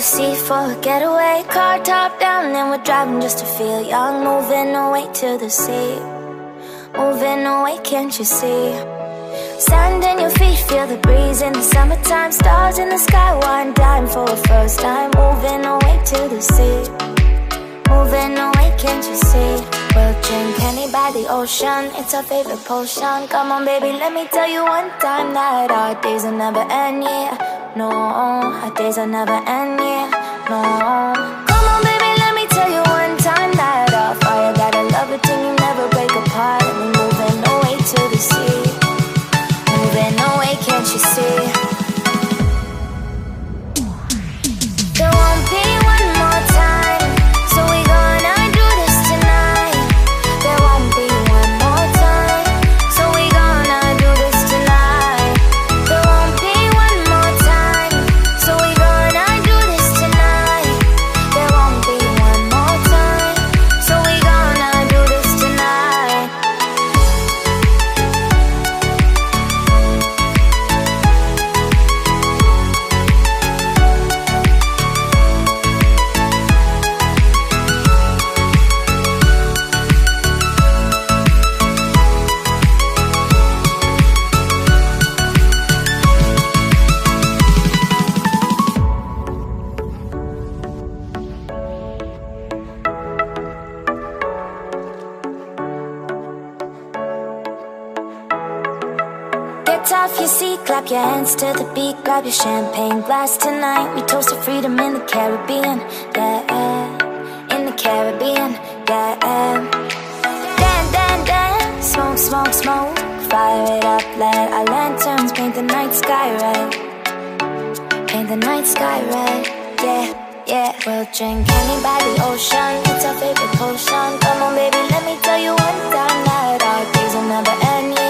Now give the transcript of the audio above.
the sea for a getaway. Car top down and we're driving just to feel young. Moving away to the sea, moving away, can't you see? Sand in your feet, feel the breeze in the summertime. Stars in the sky, one dime for a first time. Moving away to the sea, moving away, can't you see? We'll drink honey by the ocean, it's our favorite potion. Come on baby, let me tell you one time that our days will never end, yeah. No, our days will never end, yeah. No. Come on baby, let me tell you one time that our fire got a love it till you never break apart. And we're moving away to the sea, moving away, can't you see? There won't be one more time, so we gonna do this tonight. There won't be one more time, so we gonna do this tonight. There won't be one more time, so we gonna do this tonight. There won't be one more time, so we gonna do this tonight. Get off your seat, clap your hands to the beat. Grab your champagne glass tonight. We toast to freedom in the Caribbean, yeah. In the Caribbean, yeah. Dance, dance, dance, smoke, smoke, smoke. Fire it up, let our lanterns paint the night sky red. Paint the night sky red, yeah, yeah. We'll drink honey by the ocean, it's our favorite potion. Come on baby, let me tell you one time that our days will never end, yeah.